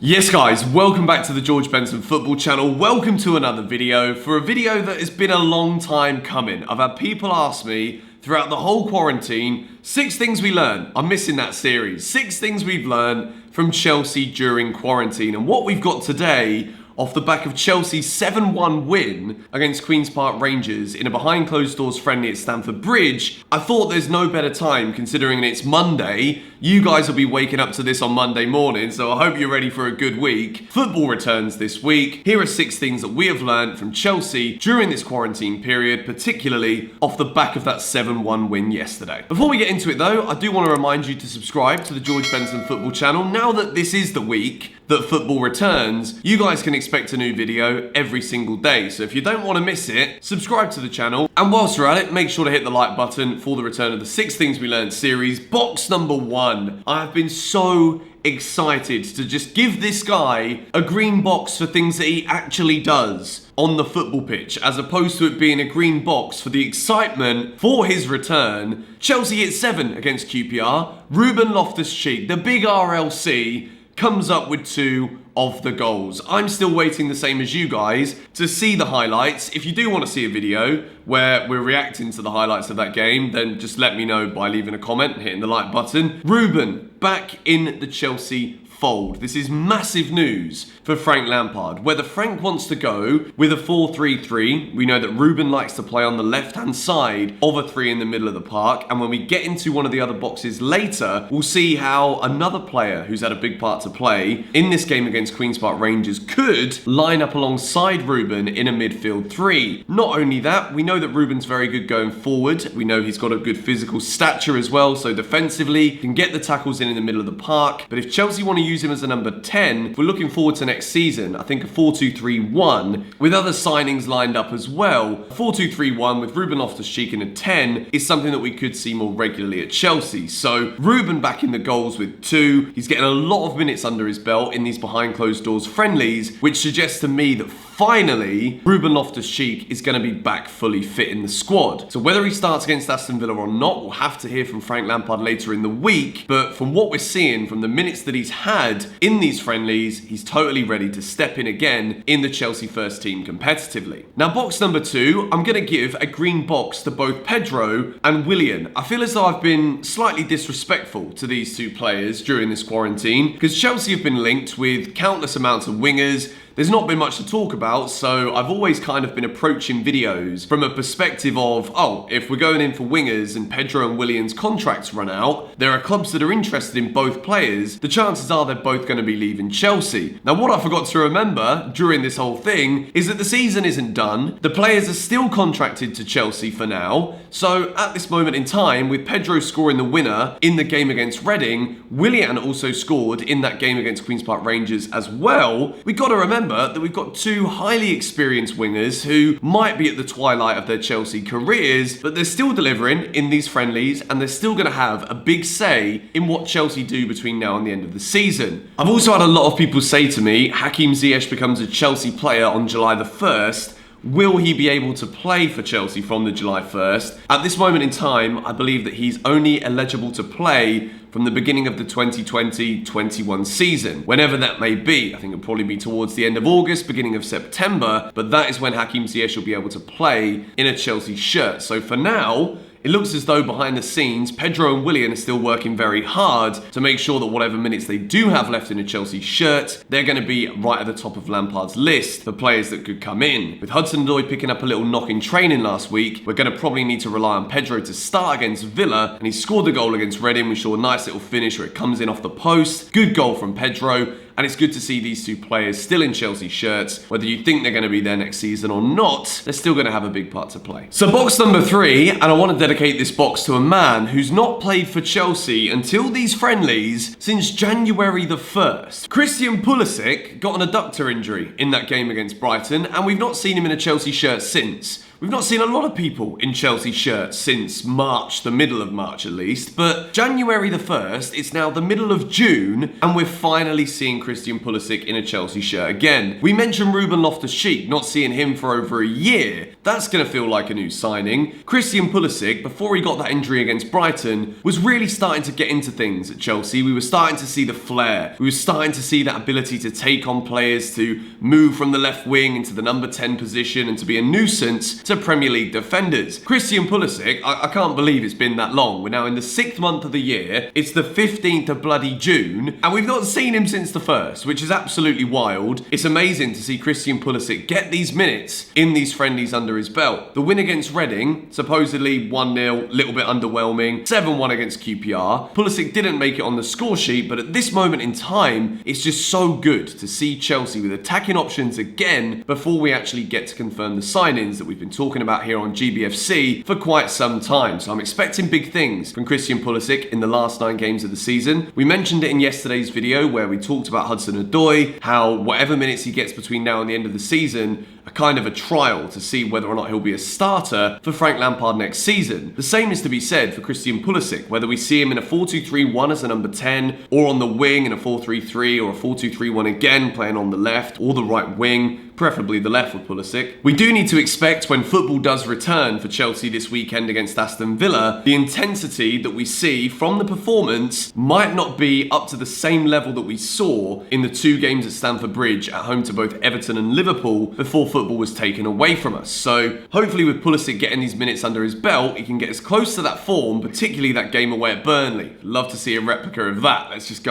Yes guys, welcome back to the George Benson football channel. Welcome to another video, for a video that has been a long time coming. I've had people ask me throughout the whole quarantine, 6 things we learned. I'm missing that series. 6 things we've learned from Chelsea during quarantine. And what we've got today, off the back of Chelsea's 7-1 win against Queen's Park Rangers in a behind closed doors friendly at Stamford Bridge, I thought there's no better time, considering it's Monday. You guys will be waking up to this on Monday morning, so I hope you're ready for a good week. Football returns this week. Here are 6 things that we have learned from Chelsea during this quarantine period, particularly off the back of that 7-1 win yesterday. Before we get into it though, I do want to remind you to subscribe to the George Benson football channel. Now that this is the week that football returns, you guys can expect a new video every single day. So if you don't want to miss it, subscribe to the channel. And whilst you're at it, make sure to hit the like button for the return of the 6 Things We Learned series, box number 1. I have been so excited to just give this guy a green box for things that he actually does on the football pitch, as opposed to it being a green box for the excitement for his return. Chelsea hit 7 against QPR. Ruben Loftus, the big RLC, comes up with 2 of the goals. I'm still waiting, the same as you guys, to see the highlights. If you do want to see a video where we're reacting to the highlights of that game, then just let me know by leaving a comment and hitting the like button. Ruben back in the Chelsea fold. This is massive news for Frank Lampard. Whether Frank wants to go with a 4-3-3, we know that Ruben likes to play on the left-hand side of a 3 in the middle of the park, and when we get into one of the other boxes later, we'll see how another player who's had a big part to play in this game against Queen's Park Rangers could line up alongside Ruben in a midfield 3. Not only that, we know that Ruben's very good going forward. We know he's got a good physical stature as well, so defensively can get the tackles in the middle of the park. But if Chelsea want to use him as a number 10, we're looking forward to next season. I think a 4-2-3-1 with other signings lined up as well. A 4-2-3-1 with Ruben Loftus-Cheek in a 10 is something that we could see more regularly at Chelsea. So Ruben back in the goals with 2. He's getting a lot of minutes under his belt in these behind closed doors friendlies, which suggests to me that finally Ruben Loftus-Cheek is going to be back fully fit in the squad. So whether he starts against Aston Villa or not, we'll have to hear from Frank Lampard later in the week. But from what we're seeing, from the minutes that he's had in these friendlies, he's totally ready to step in again in the Chelsea first team competitively. Now, box number 2, I'm going to give a green box to both Pedro and Willian. I feel as though I've been slightly disrespectful to these 2 players during this quarantine, because Chelsea have been linked with countless amounts of wingers. There's not been much to talk about, so I've always kind of been approaching videos from a perspective of, oh, if we're going in for wingers and Pedro and Willian's contracts run out, there are clubs that are interested in both players. The chances are they're both going to be leaving Chelsea. Now, what I forgot to remember during this whole thing is that the season isn't done. The players are still contracted to Chelsea for now. So at this moment in time, with Pedro scoring the winner in the game against Reading, Willian also scored in that game against Queen's Park Rangers as well. We've got to remember that we've got 2 highly experienced wingers who might be at the twilight of their Chelsea careers, but they're still delivering in these friendlies, and they're still going to have a big say in what Chelsea do between now and the end of the season. I've also had a lot of people say to me, Hakim Ziyech becomes a Chelsea player on July the 1st. Will he be able to play for Chelsea from the July 1st? At this moment in time, I believe that he's only eligible to play from the beginning of the 2020-21 season, whenever that may be. I think it'll probably be towards the end of August, beginning of September, but that is when Hakim Ziyech will be able to play in a Chelsea shirt. So for now, it looks as though behind the scenes, Pedro and Willian are still working very hard to make sure that whatever minutes they do have left in a Chelsea shirt, they're going to be right at the top of Lampard's list for players that could come in. With Hudson-Odoi picking up a little knock in training last week, we're going to probably need to rely on Pedro to start against Villa, and he scored the goal against Reading. We saw a nice little finish where it comes in off the post. Good goal from Pedro. And it's good to see these 2 players still in Chelsea shirts. Whether you think they're going to be there next season or not, they're still going to have a big part to play. So box number 3, and I want to dedicate this box to a man who's not played for Chelsea until these friendlies since January the 1st. Christian Pulisic got an adductor injury in that game against Brighton, and we've not seen him in a Chelsea shirt since. We've not seen a lot of people in Chelsea shirts since March, the middle of March at least, but January the 1st, it's now the middle of June, and we're finally seeing Christian Pulisic in a Chelsea shirt again. We mentioned Ruben Loftus-Cheek, not seeing him for over a year. That's going to feel like a new signing. Christian Pulisic Pulisic, before he got that injury against Brighton, was really starting to get into things at Chelsea. We were starting to see the flair. We were starting to see that ability to take on players, to move from the left wing into the number 10 position and to be a nuisance to Premier League defenders. Christian Pulisic, I can't believe it's been that long. We're now in the 6th month of the year. It's the 15th of bloody June, and we've not seen him since the 1st, which is absolutely wild. It's amazing to see Christian Pulisic get these minutes in these friendlies under his belt. The win against Reading, supposedly 1-0, little bit underwhelming, 7-1 against QPR. Pulisic didn't make it on the score sheet, but at this moment in time, it's just so good to see Chelsea with attacking options again before we actually get to confirm the signings that we've been talking about here on GBFC for quite some time. So I'm expecting big things from Christian Pulisic in the last 9 games of the season. We mentioned it in yesterday's video where we talked about Hudson-Odoi, how whatever minutes he gets between now and the end of the season are kind of a trial to see whether or not he'll be a starter for Frank Lampard next season. The same is to be said for Christian Pulisic, whether we see him in a 4-2-3-1 as a number 10 or on the wing in a 4-3-3 or a 4-2-3-1 again playing on the left or the right wing. Preferably the left with Pulisic. We do need to expect when football does return for Chelsea this weekend against Aston Villa, the intensity that we see from the performance might not be up to the same level that we saw in the 2 games at Stamford Bridge at home to both Everton and Liverpool before football was taken away from us. So hopefully with Pulisic getting these minutes under his belt, he can get as close to that form, particularly that game away at Burnley. Love to see a replica of that. Let's just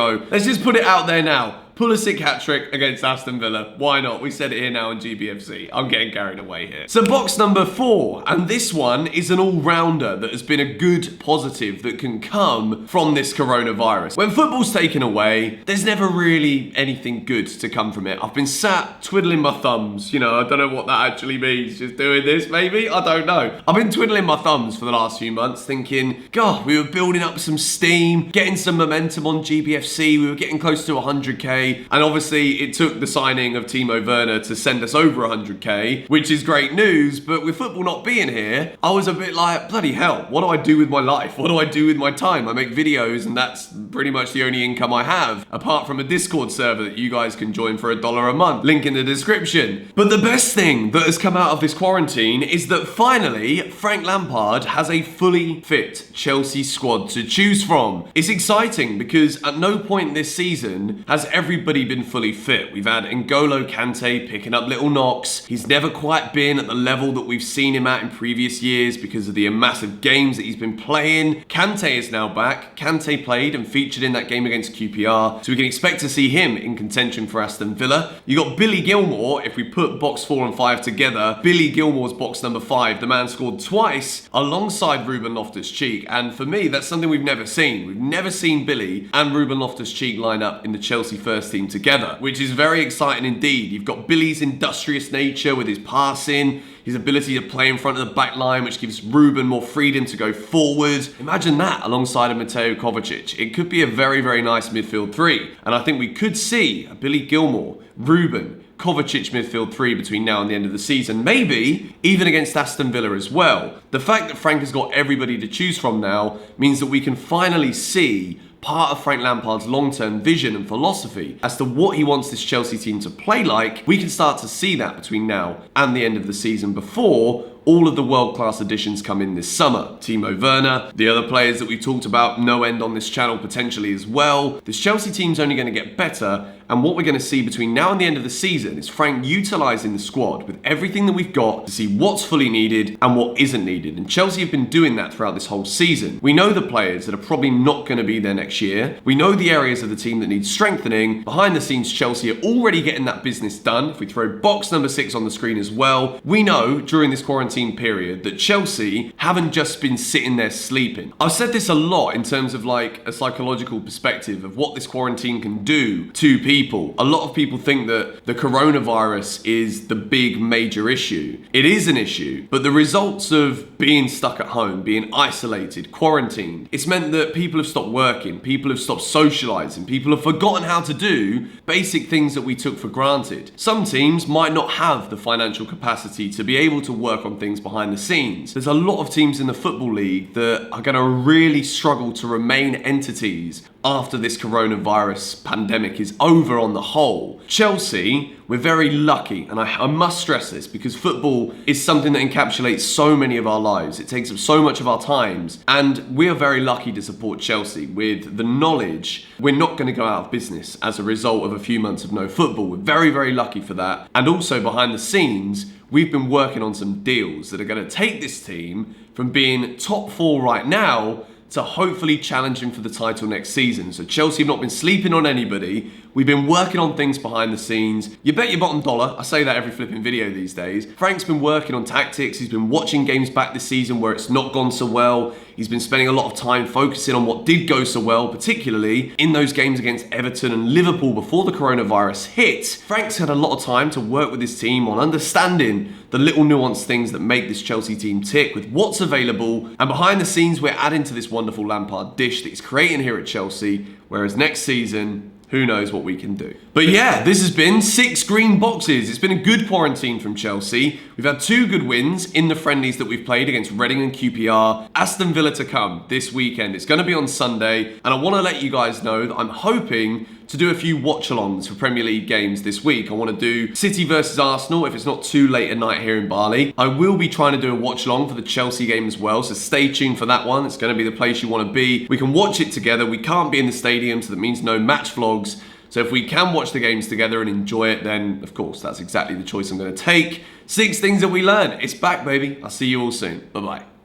put it out there now. Pulisic hat-trick against Aston Villa. Why not? We said it here now in GBFC. I'm getting carried away here. So box number 4, and this one is an all-rounder that has been a good positive that can come from this coronavirus. When football's taken away, there's never really anything good to come from it. I've been sat twiddling my thumbs. You know, I don't know what that actually means. Just doing this, maybe? I don't know. I've been twiddling my thumbs for the last few months thinking, God, we were building up some steam, getting some momentum on GBFC. We were getting close to 100k. And obviously it took the signing of Timo Werner to send us over 100k, which is great news, but with football not being here, I was a bit like, bloody hell, what do I do with my life? What do I do with my time? I make videos and that's pretty much the only income I have, apart from a Discord server that you guys can join for $1 a month. Link in the description. But the best thing that has come out of this quarantine is that finally, Frank Lampard has a fully fit Chelsea squad to choose from. It's exciting because at no point this season has everybody been fully fit. We've had N'Golo Kante picking up little knocks. He's never quite been at the level that we've seen him at in previous years because of the massive games that he's been playing. Kante is now back. Kante played and featured in that game against QPR, so we can expect to see him in contention for Aston Villa. You got Billy Gilmour. If we put box 4 and 5 together, Billy Gilmour's box number 5. The man scored twice alongside Ruben Loftus-Cheek, and for me, that's something we've never seen. We've never seen Billy and Ruben Loftus-Cheek line up in the Chelsea first team together, which is very exciting indeed. You've got Billy's industrious nature with his passing, his ability to play in front of the back line, which gives Ruben more freedom to go forward. Imagine that alongside of Mateo Kovacic. It could be a very, very nice midfield 3. And I think we could see a Billy Gilmour, Ruben, Kovacic midfield 3 between now and the end of the season, maybe even against Aston Villa as well. The fact that Frank has got everybody to choose from now means that we can finally see part of Frank Lampard's long-term vision and philosophy as to what he wants this Chelsea team to play like. We can start to see that between now and the end of the season before all of the world-class additions come in this summer. Timo Werner, the other players that we've talked about no end on this channel potentially as well. This Chelsea team's only going to get better, and what we're going to see between now and the end of the season is Frank utilising the squad with everything that we've got to see what's fully needed and what isn't needed. And Chelsea have been doing that throughout this whole season. We know the players that are probably not going to be there next year. We know the areas of the team that need strengthening. Behind the scenes, Chelsea are already getting that business done. If we throw box number 6 on the screen as well, we know during this quarantine period that Chelsea haven't just been sitting there sleeping. I've said this a lot in terms of like a psychological perspective of what this quarantine can do to people. A lot of people think that the coronavirus is the big major issue. It is an issue, but the results of being stuck at home, being isolated, quarantined, it's meant that people have stopped working, people have stopped socializing, people have forgotten how to do basic things that we took for granted. Some teams might not have the financial capacity to be able to work on things things behind the scenes. There's a lot of teams in the Football League that are going to really struggle to remain entities after this coronavirus pandemic is over on the whole. Chelsea, we're very lucky, and I must stress this because football is something that encapsulates so many of our lives. It takes up so much of our times, and we are very lucky to support Chelsea with the knowledge we're not going to go out of business as a result of a few months of no football. We're very, very lucky for that. And also behind the scenes, we've been working on some deals that are going to take this team from being top 4 right now to hopefully challenging for the title next season. So Chelsea have not been sleeping on anybody. We've been working on things behind the scenes. You bet your bottom dollar, I say that every flipping video these days. Frank's been working on tactics. He's been watching games back this season where it's not gone so well. He's been spending a lot of time focusing on what did go so well, particularly in those games against Everton and Liverpool before the coronavirus hit. Frank's had a lot of time to work with his team on understanding the little nuanced things that make this Chelsea team tick with what's available. And behind the scenes, we're adding to this wonderful Lampard dish that he's creating here at Chelsea, whereas next season, who knows what we can do. But yeah, this has been 6 green boxes. It's been a good quarantine from Chelsea. We've had 2 good wins in the friendlies that we've played against Reading and QPR. Aston Villa to come this weekend. It's going to be on Sunday. And I want to let you guys know that I'm hoping to do a few watch-alongs for Premier League games this week. I want to do City versus Arsenal if it's not too late at night here in Bali. I will be trying to do a watch-along for the Chelsea game as well, so stay tuned for that one. It's going to be the place you want to be. We can watch it together. We can't be in the stadium, so that means no match vlogs. So if we can watch the games together and enjoy it, then of course that's exactly the choice I'm going to take. 6 things that we learned. It's back, baby. I'll see you all soon. Bye-bye.